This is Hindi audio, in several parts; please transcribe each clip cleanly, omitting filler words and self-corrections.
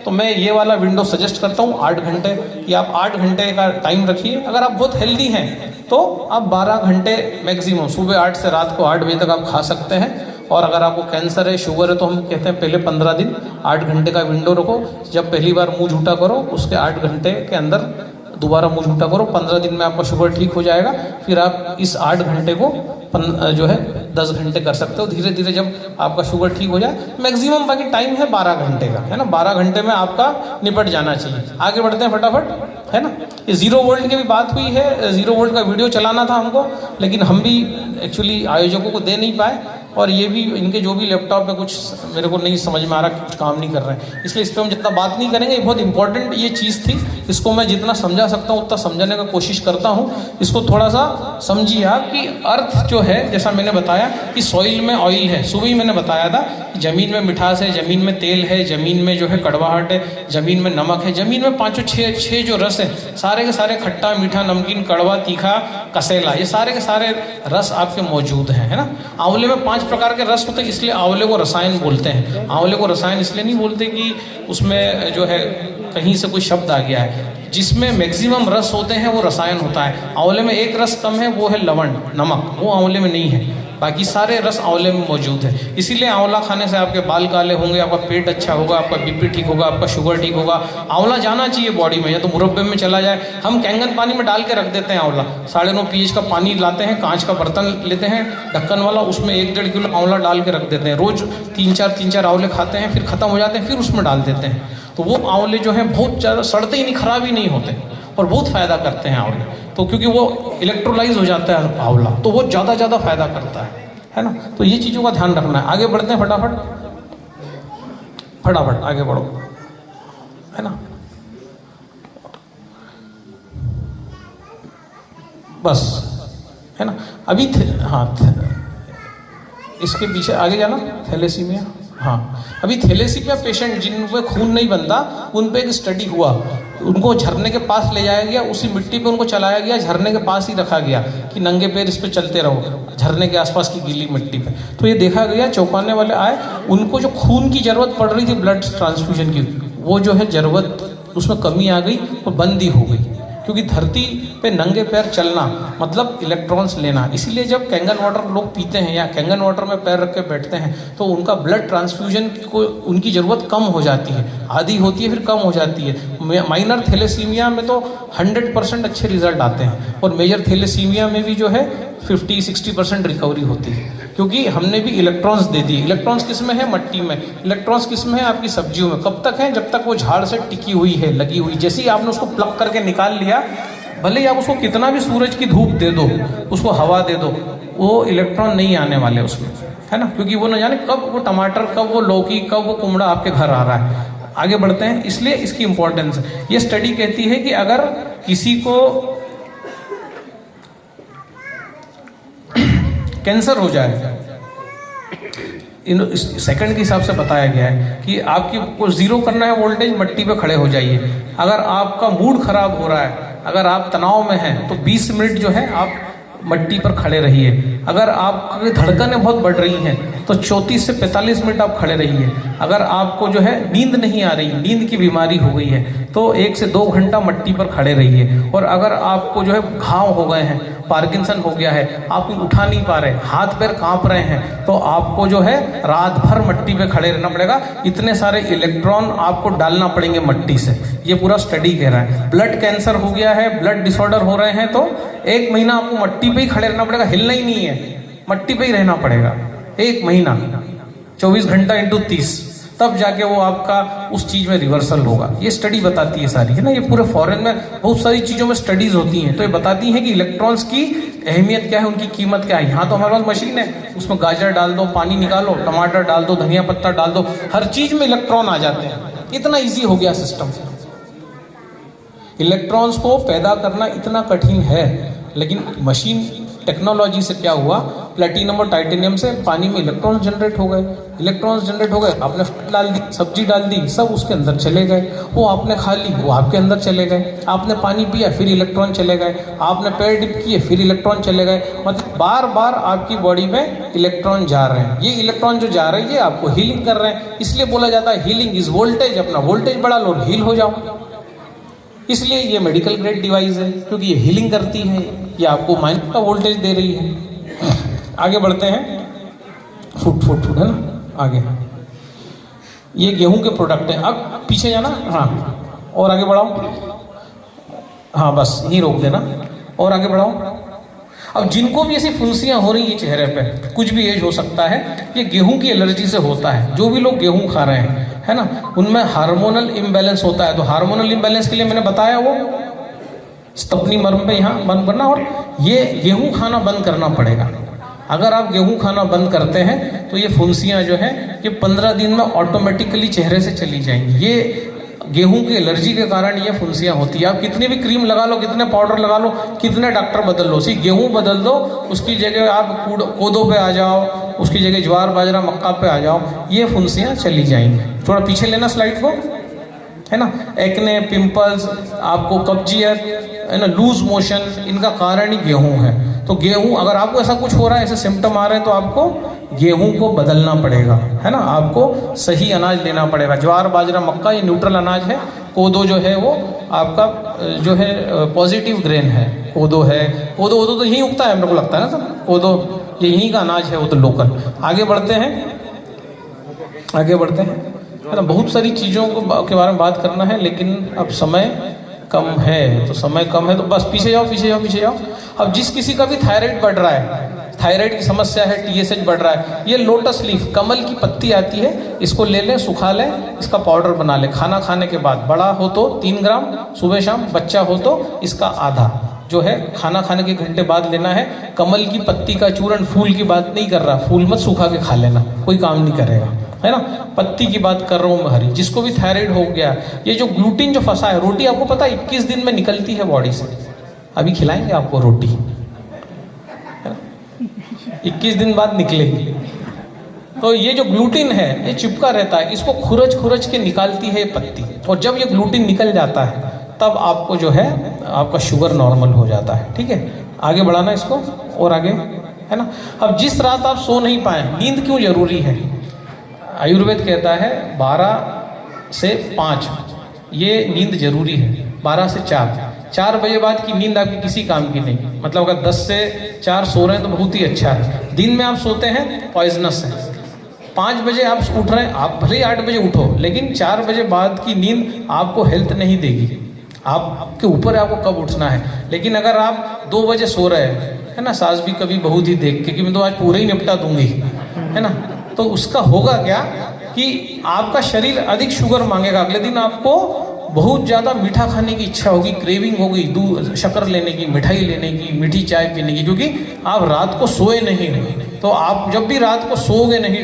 तो मैं ये वाला विंडो सजेस्ट करता हूँ 8 घंटे, कि आप 8 घंटे का टाइम रखिए। अगर आप बहुत हेल्दी हैं तो आप 12 घंटे मैक्सिमम, सुबह 8 से रात को 8 बजे तक आप खा सकते हैं। और अगर आपको कैंसर है, शुगर है, तो हम कहते हैं पहले 15 दिन 8 घंटे का विंडो रखो। जब पहली बार मुंह झूठा करो उसके 8 घंटे के अंदर दोबारा मुंह झूठा करो, 15 दिन में आपका शुगर ठीक हो जाएगा। फिर आप इस 8 घंटे को जो है 10 घंटे कर सकते हो। धीरे धीरे जब आपका शुगर ठीक हो जाए, मैक्सिमम बाकी टाइम है 12 घंटे का, है ना। 12 घंटे में आपका निपट जाना चाहिए। आगे बढ़ते हैं फटाफट, है ना। ये 0 वोल्ट की भी बात हुई है, 0 वोल्ट का वीडियो चलाना था हमको, लेकिन हम भी एक्चुअली आयोजकों को दे नहीं पाए। और ये भी इनके जो भी लैपटॉप में कुछ मेरे को नहीं समझ में आ रहा, कुछ काम नहीं कर रहे हैं, इसलिए इस पर हम जितना बात नहीं करेंगे। ये बहुत इंपॉर्टेंट ये चीज़ थी, इसको मैं जितना समझा सकता हूँ उतना समझाने का कोशिश करता हूँ। इसको थोड़ा सा समझिए आप कि अर्थ जो है, जैसा मैंने बताया कि सॉइल में ऑयल है, सुबह ही मैंने बताया था कि ज़मीन में मिठास है, ज़मीन में तेल है, ज़मीन में जो है कड़वाहट है, ज़मीन में नमक है, ज़मीन में 5 छः जो रस है, सारे के सारे खट्टा, मीठा, नमकीन, कड़वा, तीखा, कसेला, ये सारे के सारे रस आपके मौजूद हैं, है ना। आंवले में 5 प्रकार के रस होते हैं, इसलिए आंवले को रसायन बोलते हैं। आंवले को रसायन इसलिए नहीं बोलते कि उसमें जो है कहीं से कोई शब्द आ गया है। जिसमें मैक्सिमम रस होते हैं वो रसायन होता है। आंवले में एक रस कम है, वो है लवण, नमक, वो आंवले में नहीं है। बाकी सारे रस आंवले में मौजूद है। इसीलिए आंवला खाने से आपके बाल काले होंगे, आपका पेट अच्छा होगा, आपका बीपी ठीक होगा, आपका शुगर ठीक होगा। आंवला जाना चाहिए बॉडी में, या तो मुरब्बे में चला जाए। हम कैंगन पानी में डाल के रख देते हैं आंवला, 9.5 pH का पानी लाते हैं, कांच का बर्तन लेते हैं ढक्कन वाला, उसमें 1-1.5 किलो आंवला डाल के रख देते हैं। रोज 3-4 आंवले खाते हैं, फिर खत्म हो जाते हैं, फिर उसमें डाल देते हैं। तो वो आंवले जो हैं बहुत ज़्यादा सड़ते ही नहीं, खराब ही नहीं होते, और बहुत फ़ायदा करते हैं आंवले। तो क्योंकि वो इलेक्ट्रोलाइज हो जाता है आंवला, तो वो ज़्यादा फ़ायदा करता है ना। तो ये चीज़ों का ध्यान रखना है। आगे बढ़ते हैं फटाफट आगे बढ़ो, है ना। बस, है ना। अभी इसके पीछे आगे जाना, थैलेसीमिया। हाँ, अभी थैलेसीमिया पेशेंट जिनमें खून नहीं बनता, उन पे एक स्टडी हुआ। उनको झरने के पास ले जाया गया, उसी मिट्टी पे उनको चलाया गया, झरने के पास ही रखा गया कि नंगे पैर इस पे चलते रहो झरने के आसपास की गीली मिट्टी पे। तो ये देखा गया, चौंकाने वाले आए, उनको जो खून की जरूरत पड़ रही थी ब्लड ट्रांसफ्यूजन की, वो जो है जरूरत उसमें कमी आ गई और बंद ही हो गई। क्योंकि धरती पे नंगे पैर चलना मतलब इलेक्ट्रॉन्स लेना। इसीलिए जब कैंगन वाटर लोग पीते हैं या कैंगन वाटर में पैर रख के बैठते हैं, तो उनका ब्लड ट्रांसफ्यूजन को उनकी ज़रूरत कम हो जाती है, आधी होती है, फिर कम हो जाती है। माइनर थैलेसीमिया में तो 100% अच्छे रिजल्ट आते हैं, और मेजर थैलेसीमिया में भी जो है 50-60% रिकवरी होती है, क्योंकि हमने भी इलेक्ट्रॉन्स दे दिए। इलेक्ट्रॉन्स किस में है? मट्टी में। इलेक्ट्रॉन्स किस में है? आपकी सब्जियों में। कब तक है? जब तक वो झाड़ से टिकी हुई है, लगी हुई। जैसे ही आपने उसको प्लग करके निकाल लिया, भले ही आप उसको कितना भी सूरज की धूप दे दो, उसको हवा दे दो, वो इलेक्ट्रॉन नहीं आने वाले उसमें, है ना। क्योंकि वो न जाने कब वो टमाटर, कब वो लौकी, कब वो कुमड़ा आपके घर आ रहा है। आगे बढ़ते हैं, इसलिए इसकी इंपॉर्टेंस है। ये स्टडी कहती है कि अगर किसी को कैंसर हो जाए, सेकंड के हिसाब से बताया गया है कि आपकी को 0 करना है वोल्टेज, मट्टी पे खड़े हो जाइए। अगर आपका मूड खराब हो रहा है, अगर आप तनाव में हैं, तो 20 मिनट जो है आप मट्टी पर खड़े रहिए। अगर आपकी धड़कनें बहुत बढ़ रही हैं, तो 34 से 45 मिनट आप खड़े रहिए। अगर आपको जो है नींद नहीं आ रही, नींद की बीमारी हो गई है, तो 1 से 2 घंटा मट्टी पर खड़े रहिए। और अगर आपको जो है घाव हो गए हैं, पार्किंसन हो गया है, आप उठा नहीं पा रहे, हाथ पैर कांप रहे हैं, तो आपको जो है रात भर मट्टी पे खड़े रहना पड़ेगा। इतने सारे इलेक्ट्रॉन आपको डालना पड़ेंगे मट्टी से, ये पूरा स्टडी कह रहा है। ब्लड कैंसर हो गया है, ब्लड डिसऑर्डर हो रहे हैं, तो 1 महीना आपको मट्टी पे ही खड़े रहना पड़ेगा, हिलना ही नहीं है, मट्टी पे ही रहना पड़ेगा 1 महीना, 24 घंटा इंटू 30, तब जाके वो आपका उस चीज में रिवर्सल होगा। ये स्टडी बताती है सारी, है ना। ये पूरे फॉरेन में बहुत सारी चीजों में स्टडीज होती हैं, तो ये बताती हैं कि इलेक्ट्रॉन्स की अहमियत क्या है, उनकी कीमत क्या है। यहाँ तो हमारे पास मशीन है, उसमें गाजर डाल दो, पानी निकालो, टमाटर डाल दो, धनिया पत्ता डाल दो, हर चीज में इलेक्ट्रॉन आ जाते हैं। इतना ईजी हो गया सिस्टम। इलेक्ट्रॉन्स को पैदा करना इतना कठिन है, लेकिन मशीन टेक्नोलॉजी से क्या हुआ प्लेटिनम और टाइटेनियम से पानी में इलेक्ट्रॉन्स जनरेट हो गए। इलेक्ट्रॉन्स जनरेट हो गए, आपने डाल दी, सब्जी डाल दी, सब उसके अंदर चले गए। वो आपने खा ली, वो आपके अंदर चले गए। आपने पानी पिया, फिर इलेक्ट्रॉन चले गए। आपने पैर डिप किए, फिर इलेक्ट्रॉन चले गए। मतलब बार बार आपकी बॉडी में इलेक्ट्रॉन जा रहे हैं। ये इलेक्ट्रॉन जो जा रहे हैं ये आपको हीलिंग कर रहे हैं। इसलिए बोला जाता है हीलिंग इज वोल्टेज। अपना वोल्टेज बढ़ा लो, हील हो जाओ। इसलिए ये मेडिकल ग्रेड डिवाइस है, क्योंकि ये हीलिंग करती है। ये आपको माइंड का वोल्टेज दे रही है। आगे बढ़ते हैं। फुट है ना, आगे ये गेहूं के प्रोडक्ट है। अब पीछे जाना, हाँ, और आगे बढ़ाओ। हाँ बस यहीं रोक देना और आगे बढ़ाओ। अब जिनको भी ऐसी फुंसियां हो रही है चेहरे पे, कुछ भी एज हो सकता है, ये गेहूं की एलर्जी से होता है। जो भी लोग गेहूं खा रहे हैं, है ना, उनमें हार्मोनल इम्बैलेंस होता है। तो हार्मोनल इम्बैलेंस के लिए मैंने बताया वो स्तपनी मर्म पे यहाँ बंद करना, और ये गेहूं खाना बंद करना पड़ेगा। अगर आप गेहूं खाना बंद करते हैं तो ये फुंसियां जो है ये 15 दिन में ऑटोमेटिकली चेहरे से चली जाएंगी। ये गेहूं की एलर्जी के कारण ये फुंसियां होती है। आप कितनी भी क्रीम लगा लो, कितने पाउडर लगा लो, कितने डॉक्टर बदल लो, सिर्फ गेहूं बदल दो, उसकी जगह आप कोदो पे आ जाओ, उसकी जगह ज्वार बाजरा मक्का पे आ जाओ, ये फुंसियां चली जाएंगी। थोड़ा पीछे लेना स्लाइड को, है ना। एक्ने, पिंपल्स, आपको कब्जियत, है ना, लूज मोशन, इनका कारण ही गेहूं है। तो गेहूं, अगर आपको ऐसा कुछ हो रहा है, ऐसे सिम्टम आ रहे हैं, तो आपको गेहूं को बदलना पड़ेगा, है ना। आपको सही अनाज लेना पड़ेगा। ज्वार बाजरा मक्का ये न्यूट्रल अनाज है। कोदो जो है वो आपका जो है पॉजिटिव ग्रेन है। कोदो है, कोदो तो यहीं उगता है, मेरे को लगता है ना सर। कोदो ये यहीं का अनाज है, वो तो लोकल। आगे बढ़ते हैं, आगे बढ़ते हैं, है ना। बहुत सारी चीज़ों के बारे में बात करना है, लेकिन अब समय कम है, तो समय कम है तो बस पीछे जाओ, पीछे जाओ, पीछे जाओ। अब जिस किसी का भी थायराइड बढ़ रहा है, थायराइड की समस्या है, TSH बढ़ रहा है, ये लोटस लीफ, कमल की पत्ती आती है, इसको ले लें, सुखा लें, इसका पाउडर बना लें। खाना खाने के बाद, बड़ा हो तो 3 ग्राम सुबह शाम, बच्चा हो तो इसका आधा जो है खाना खाने के घंटे बाद लेना है। कमल की पत्ती का चूर्ण, फूल की बात नहीं कर रहा, फूल मत सुखा के खा लेना, कोई काम नहीं करेगा, है ना। पत्ती की बात कर रहा हूँ मैं, हरी। जिसको भी थायराइड हो गया, ये जो ग्लूटीन जो फंसा है, रोटी आपको पता है 21 दिन में निकलती है बॉडी से। अभी खिलाएंगे आपको रोटी, 21 दिन बाद निकलेगी। तो ये जो ग्लूटीन है ये चिपका रहता है, इसको खुरच के निकालती है ये पत्ती। और जब ये ग्लूटीन निकल जाता है तब आपको जो है आपका शुगर नॉर्मल हो जाता है। ठीक है, आगे बढ़ाना इसको और आगे, है ना। अब जिस रात आप सो नहीं पाए, नींद क्यों जरूरी है? आयुर्वेद कहता है 12 से 5 ये नींद जरूरी है। 12 से 4 बजे बाद की नींद आपकी किसी काम की नहीं। मतलब अगर 10 से 4 सो रहे हैं तो बहुत ही अच्छा है। दिन में आप सोते हैं पॉइजनस है। 5 बजे आप उठ रहे हैं, आप भले ही 8 बजे उठो, लेकिन 4 बजे बाद की नींद आपको हेल्थ नहीं देगी। आपके ऊपर है आपको कब उठना है। लेकिन अगर आप 2 बजे सो रहे हैं, है ना, सास भी कभी बहुत ही देख के कि मैं तो आज पूरे ही निपटा दूंगी, है ना, तो उसका होगा क्या कि आपका शरीर अधिक शुगर मांगेगा। अगले दिन आपको बहुत ज़्यादा मीठा खाने की इच्छा होगी, क्रेविंग होगी, दूध शक्कर लेने की, मिठाई लेने की, मीठी चाय पीने की, क्योंकि आप रात को सोए नहीं। तो आप जब भी रात को सोओगे नहीं,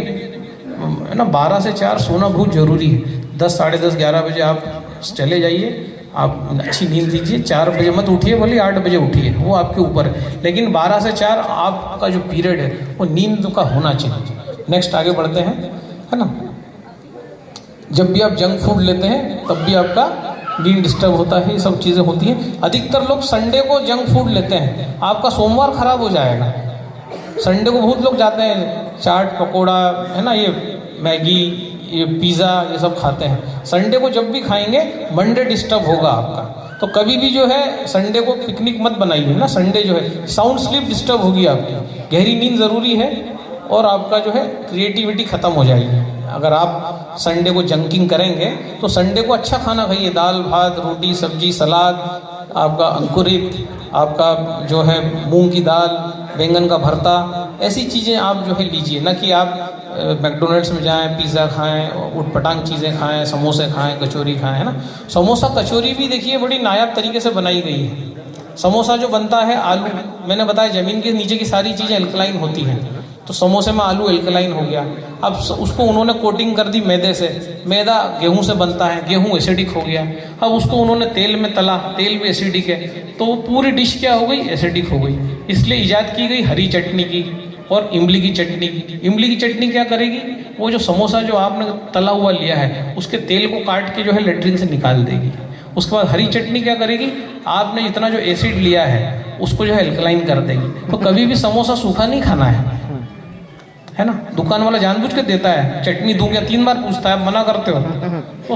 है ना, 12 से 4 सोना बहुत ज़रूरी है। 10, साढ़े 10, 11 बजे आप चले जाइए, आप अच्छी नींद लीजिए। 4 बजे मत उठिए, बोलिए 8 बजे उठिए, वो आपके ऊपर है। लेकिन 12 से 4 आपका जो पीरियड है वो नींद का होना चाहिए। नेक्स्ट आगे बढ़ते हैं, है ना। जब भी आप जंक फूड लेते हैं तब भी आपका नींद डिस्टर्ब होता है, ये सब चीज़ें होती हैं। अधिकतर लोग संडे को जंक फूड लेते हैं, आपका सोमवार खराब हो जाएगा। संडे को बहुत लोग जाते हैं चाट पकोड़ा, है ना, ये मैगी, ये पिज़्ज़ा, ये सब खाते हैं। संडे को जब भी खाएंगे मंडे डिस्टर्ब होगा आपका। तो कभी भी जो है संडे को पिकनिक मत बनाइए ना। संडे जो है साउंड स्लीप डिस्टर्ब होगी आपकी। गहरी नींद ज़रूरी है और आपका जो है क्रिएटिविटी ख़त्म हो जाएगी। अगर आप संडे को जंकिंग करेंगे तो संडे को अच्छा खाना खाइए, दाल भात रोटी सब्जी सलाद, आपका अंकुरित, आपका जो है मूंग की दाल, बैंगन का भरता, ऐसी चीज़ें आप जो है लीजिए। ना कि आप मैकडोनल्ड्स में जाएं, पिज़्ज़ा खाएं, उटपटांग चीज़ें खाएं, समोसे खाएं, कचौरी खाएं, है ना। समोसा कचौरी भी देखिए बड़ी नायाब तरीके से बनाई गई है। समोसा जो बनता है आलू, मैंने बताया ज़मीन के नीचे की सारी चीज़ें एल्कलाइन होती हैं, तो समोसे में आलू एल्कलाइन हो गया। अब उसको उन्होंने कोटिंग कर दी मैदे से, मैदा गेहूं से बनता है, गेहूं एसिडिक हो गया। अब उसको उन्होंने तेल में तला, तेल भी एसिडिक है, तो वो पूरी डिश क्या हो गई, एसिडिक हो गई। इसलिए इजाद की गई हरी चटनी की, और इमली की चटनी। इमली की चटनी क्या करेगी, वो जो समोसा जो आपने तला हुआ लिया है उसके तेल को काट के जो है लेटरिन से निकाल देगी। उसके बाद हरी चटनी क्या करेगी, आपने इतना जो एसिड लिया है उसको जो है एल्कलाइन कर देगी। तो कभी भी समोसा सूखा नहीं खाना है ना। दुकान वाला जानबूझ के देता है, चटनी दूं क्या 3 बार पूछता है, आप मना करते हो तो